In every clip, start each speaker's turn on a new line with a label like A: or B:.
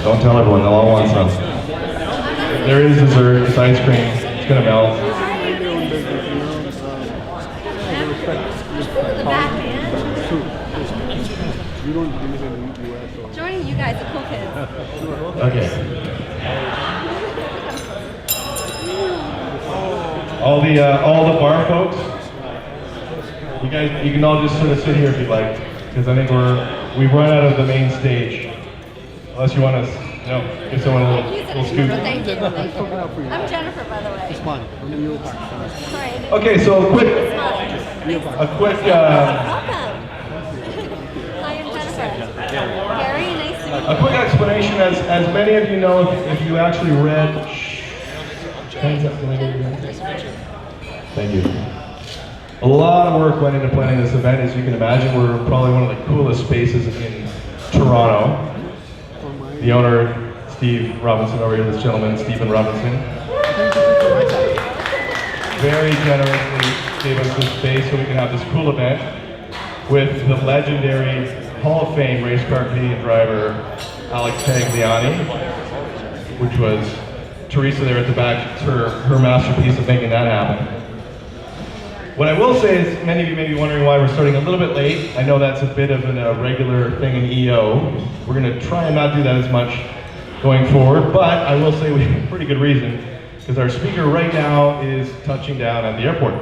A: Don't tell everyone, they'll all want some. There is dessert, it's ice cream, it's gonna melt.
B: Joining you guys, the cool kids.
A: Okay. All the bar folks, you can all just sort of sit here if you'd like, because I think we've run out of the main stage. Unless you want us, give someone a little scoop.
B: Thank you. I'm Jennifer, by the way.
C: It's fine.
B: Sorry.
A: Okay, so a quick.
B: Welcome. Hi, I'm Jennifer. Very nice to meet you.
A: A quick explanation, as many of you know, if you actually read. Thank you. A lot of work went into planning this event. As you can imagine, we're probably one of the coolest spaces in Toronto. The owner, Steve Robinson, over here, this gentleman, Stephen Robinson, very generously gave us this space so we can have this cool event with the legendary Hall of Fame race car Canadian driver, Alex Tagliani, which was Teresa there at the back, her masterpiece of making that happen. What I will say is, many of you may be wondering why we're starting a little bit late. I know that's a bit of a regular thing in EO. We're going to try and not do that as much going forward, but I will say we have a pretty good reason, because our speaker right now is touching down at the airport.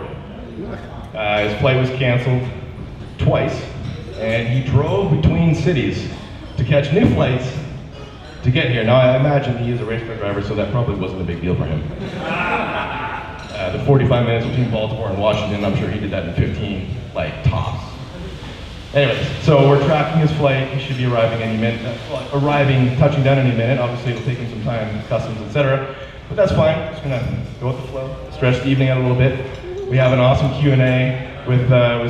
A: His flight was canceled twice, and he drove between cities to catch new flights to get here. Now, I imagine he is a race car driver, so that probably wasn't a big deal for him. The 45 minutes between Baltimore and Washington, I'm sure he did that in 15, tops. Anyways, so we're tracking his flight. He should be arriving any minute, touching down any minute. Obviously, it'll take him some time, customs, etc. But that's fine. Just gonna go with the flow, stretch the evening out a little bit. We have an awesome Q&A with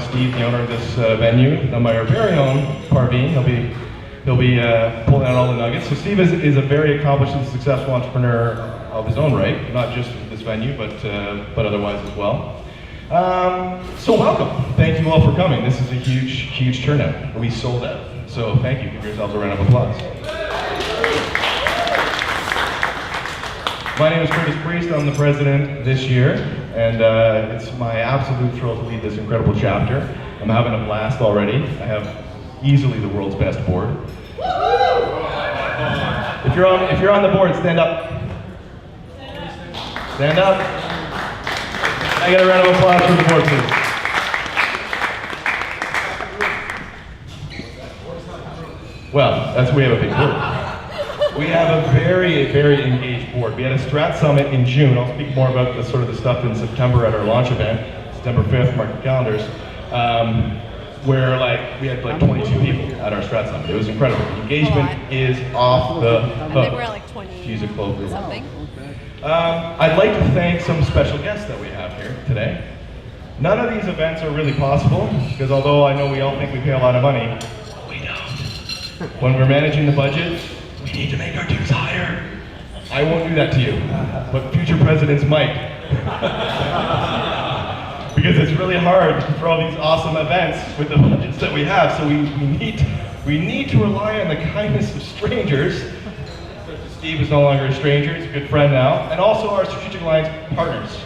A: Steve, the owner of this venue, done by our very own Parveen. He'll be pulling out all the nuggets. So Steve is a very accomplished and successful entrepreneur of his own right, not just with this venue, but otherwise as well. So welcome. Thank you all for coming. This is a huge turnout. We sold out. So thank you. Give yourselves a round of applause. My name is Curtis Priest. I'm the president this year, and it's my absolute thrill to lead this incredible chapter. I'm having a blast already. I have easily the world's best board. If you're on the board, stand up. Stand up. I get a round of applause for the board, please. Well, we have a big board. We have a very engaged board. We had a Strat Summit in June. I'll speak more about the stuff in September at our launch event, September 5th, mark your calendars. Where we had 22 people at our Strat Summit. It was incredible. The engagement is off the hook.
B: I think we're at 20
A: Use a cloak or
B: something.
A: I'd like to thank some special guests that we have here today. None of these events are really possible, because although I know we all think we pay a lot of money, we don't. When we're managing the budget, we need to make our dues higher. I won't do that to you, but future presidents might. Because it's really hard for all these awesome events with the budgets that we have, so we need to rely on the kindness of strangers. Steve is no longer a stranger, he's a good friend now, and also our strategic alliance partners.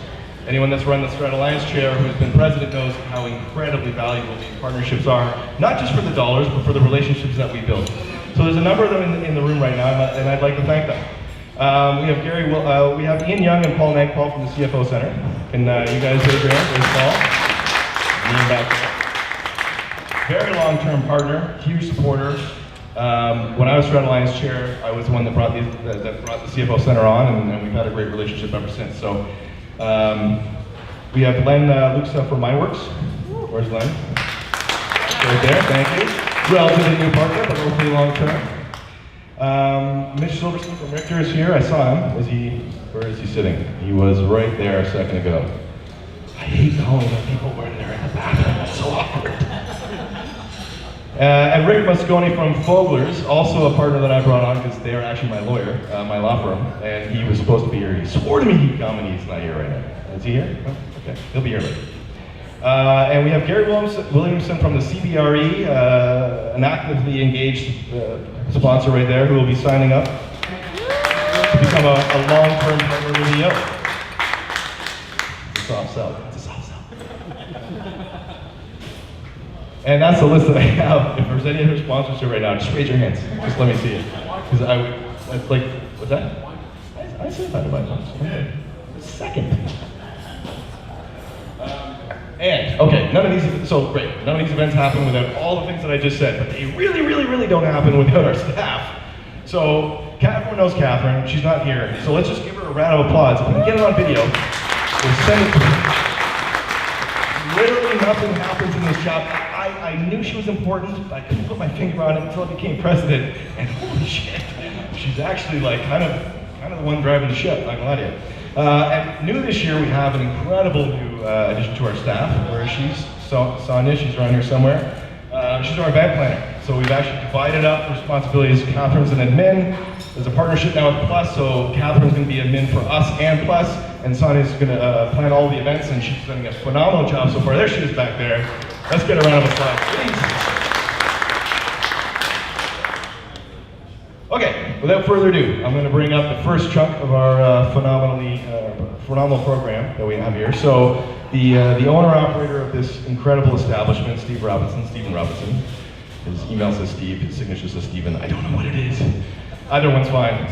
A: Anyone that's run the Strat Alliance chair who's been president knows how incredibly valuable these partnerships are, not just for the dollars, but for the relationships that we build. So there's a number of them in the room right now, and I'd like to thank them. We have Ian Young and Paul Nagpal from the CFO Center. Can you guys raise your hand? There's Paul. Ian back there. Very long-term partner, huge supporter. When I was Strat Alliance chair, I was the one that brought the CFO Center on, and we've had a great relationship ever since. So we have Len Luxa from MyWorks. Where's Len? Right there, thank you. Relatively new partner, but hopefully long-term. Mitch Silverstein from Richter is here. I saw him. Where is he sitting? He was right there a second ago. I hate calling out people when they're in the bathroom. It's so awkward. And Rick Mosconi from Fogler's, also a partner that I brought on because they are actually my lawyer, my law firm, and he was supposed to be here. He swore to me he'd come, and he's not here right now. Is he here? Oh, okay, he'll be here later. And we have Gary Williamson from the CBRE, an actively engaged sponsor right there, who will be signing up to become a long-term partner with EOTO. It's a soft sell. It's a soft sell. And that's the list that I have. If there's any other sponsorship right now, just raise your hands. Just let me see it. Because that's like, what's that? I said that about once. Okay. Second. And, okay, none of these events happen without all the things that I just said, but they really, really, really don't happen without our staff. So, Catherine knows Catherine, she's not here, so let's just give her a round of applause. If we can get it on video, we'll send it to her. Literally nothing happens in this job. I knew she was important, but I couldn't put my finger on it until I became president, and holy shit, she's actually like kind of the one driving the ship, not gonna lie to you. And new this year, we have an incredible new addition to our staff. Where is she? Sonia, she's around here somewhere. She's our event planner. So we've actually divided up responsibilities. Catherine's an admin. There's a partnership now with Plus, so Catherine's going to be admin for us and Plus, and Sonia's going to plan all the events, and she's doing a phenomenal job so far. There she is back there. Let's get a round of applause, please. Okay, without further ado, I'm going to bring up the first chunk of our phenomenal program that we have here. So the owner-operator of this incredible establishment, Stephen Robinson. His email says Steve, his signature says Stephen. I don't know what it is. Either one's fine.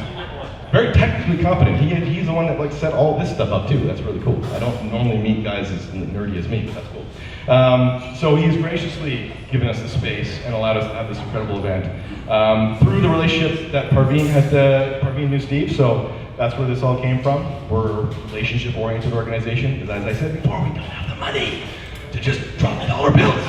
A: Very technically competent. He's the one that set all this stuff up too. That's really cool. I don't normally meet guys as nerdy as me, but that's cool. So he's graciously given us the space and allowed us to have this incredible event. Through the relationship that Parveen knew Steve, so that's where this all came from. We're a relationship-oriented organization, because as I said before, we don't have the money to just drop the dollar bills.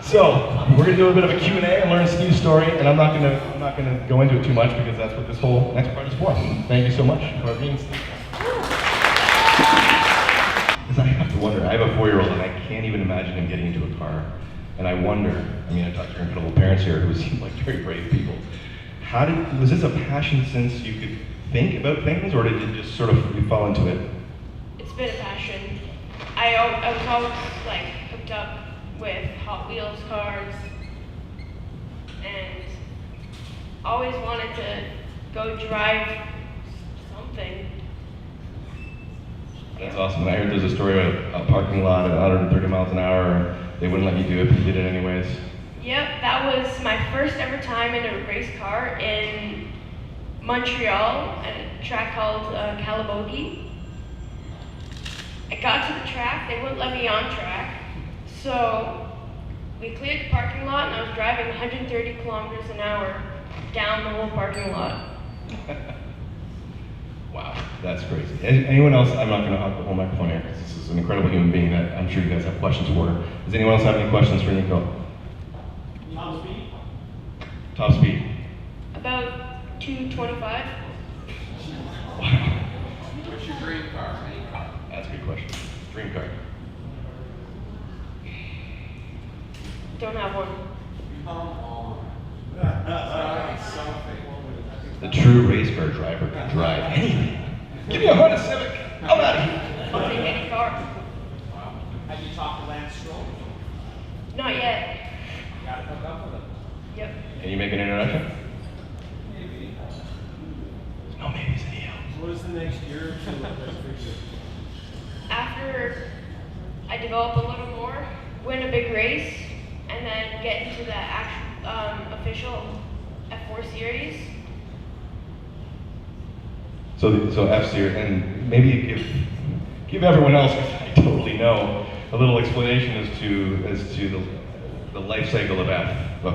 A: So we're gonna do a bit of a Q&A and learn Steve's story, and I'm not gonna go into it too much because that's what this whole next part is for. Thank you so much for being Steve. Because I have to wonder, I have a 4-year-old and I can't even imagine him getting into a car. And I wonder, I talked to your incredible parents here who seem like very brave people. Was this a passion since you could think about things, or did you just sort of you fall into it?
C: It's been a passion. I was always hooked up with Hot Wheels cars and always wanted to go drive something.
A: That's awesome. I heard there's a story about a parking lot at 130 miles an hour. They wouldn't let you do it, but you did it anyways.
C: Yep, that was my first ever time in a race car in Montreal at a track called Calabogie. I got to the track, they wouldn't let me on track. So we cleared the parking lot and I was driving 130 kilometers an hour down the whole parking lot.
A: Wow, that's crazy. Anyone else? I'm not going to hog the whole microphone here because this is an incredible human being that I'm sure you guys have questions for. Does anyone else have any questions for Nico?
D: Top speed?
A: Top speed?
C: About 225.
A: Wow.
D: What's your dream car? Any car?
A: That's a good question. Dream car.
C: Don't have one.
D: Come on. Something.
A: The true race car driver can drive anything. Give me a Honda Civic. I'm out of here.
C: I'll take any car.
D: Wow. Have you talked to Lance Stroll?
C: Not yet.
D: You gotta hook up with him.
C: Yep.
A: Can you make an introduction?
D: Maybe.
A: No maybes in here.
D: What is the next year or two look like for you?
C: After I develop a little more, win a big race, and then get into the actual official F4 series.
A: So F-Series, and maybe give everyone else, because I totally know, a little explanation as to the life cycle of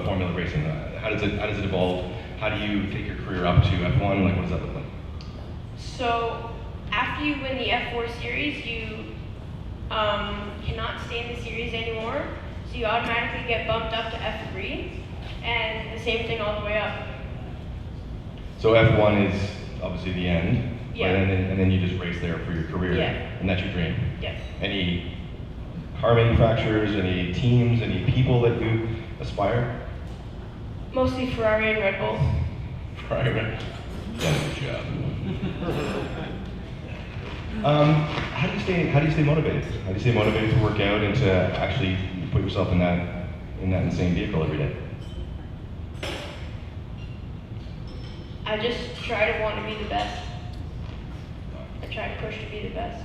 A: Formula racing. How does it evolve? How do you take your career up to F1? What does that look like?
C: So after you win the F4 series, you cannot stay in the series anymore. So you automatically get bumped up to F3, and the same thing all the way up.
A: So F1 is obviously the end,
C: Yeah.
A: and then you just race there for your career,
C: Yeah.
A: and that's your dream.
C: Yeah.
A: Any car manufacturers, any teams, any people that you aspire?
C: Mostly Ferrari and Red Bull.
A: Right. Yeah, good job. How do you stay motivated? How do you stay motivated to work out and to actually put yourself in that insane vehicle every day?
C: I just try to want to be the best. I try to push to be the best.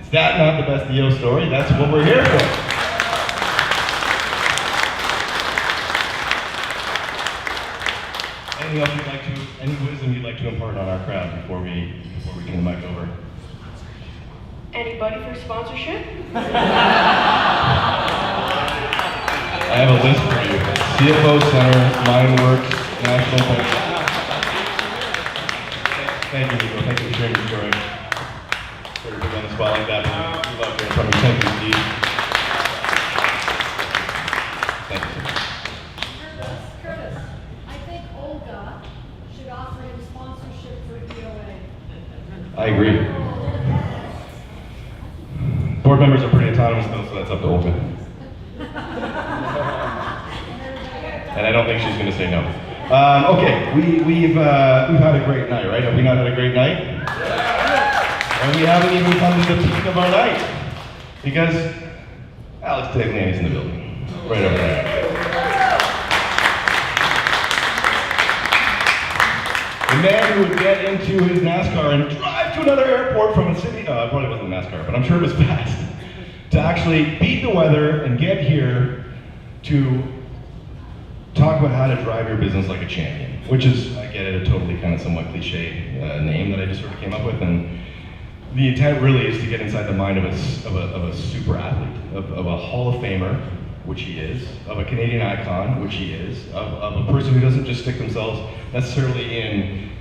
A: Is that not the best EO story? That's what we're here for. Anything else you'd like to, any wisdom you'd like to impart on our crowd before we turn the mic over?
C: Anybody for sponsorship?
A: I have a list for you. CFO Center, Mineworks, National Bank. Thank you, Nico. Thank you for sharing your story. Sorry to put you on the spot like that, but we love hearing from you. Thank you, Steve. Thank you so much.
E: Curtis, I think Olga should offer him sponsorship for EOA.
A: I agree. Board members are pretty autonomous though, so that's up to Olga. And I don't think she's going to say no. Okay, we've had a great night, right? Have we not had a great night? And we haven't even come to the peak of our night because Alex Tagliani is in the building, right over there. The man who would get into his NASCAR and drive to another airport from a city, probably wasn't NASCAR, but I'm sure it was fast, to actually beat the weather and get here to talk about how to drive your business like a champion, which is, I get it, a totally kind of somewhat cliche name that I just sort of came up with. And the intent really is to get inside the mind of a super athlete, of a Hall of Famer, which he is, of a Canadian icon, which he is, of a person who doesn't just stick themselves necessarily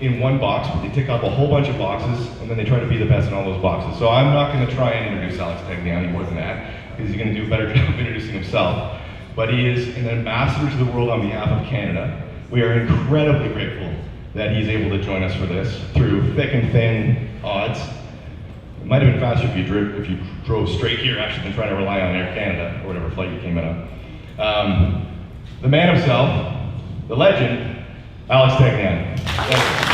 A: in one box, but they tick off a whole bunch of boxes, and then they try to be the best in all those boxes. So I'm not going to try and introduce Alex Tagliani more than that, because he's going to do a better job of introducing himself. But he is an ambassador to the world on behalf of Canada. We are incredibly grateful that he's able to join us for this through thick and thin odds. It might have been faster if you drove straight here actually than trying to rely on Air Canada or whatever flight you came in on. The man himself, the legend, Alex Tagliani. Thank you.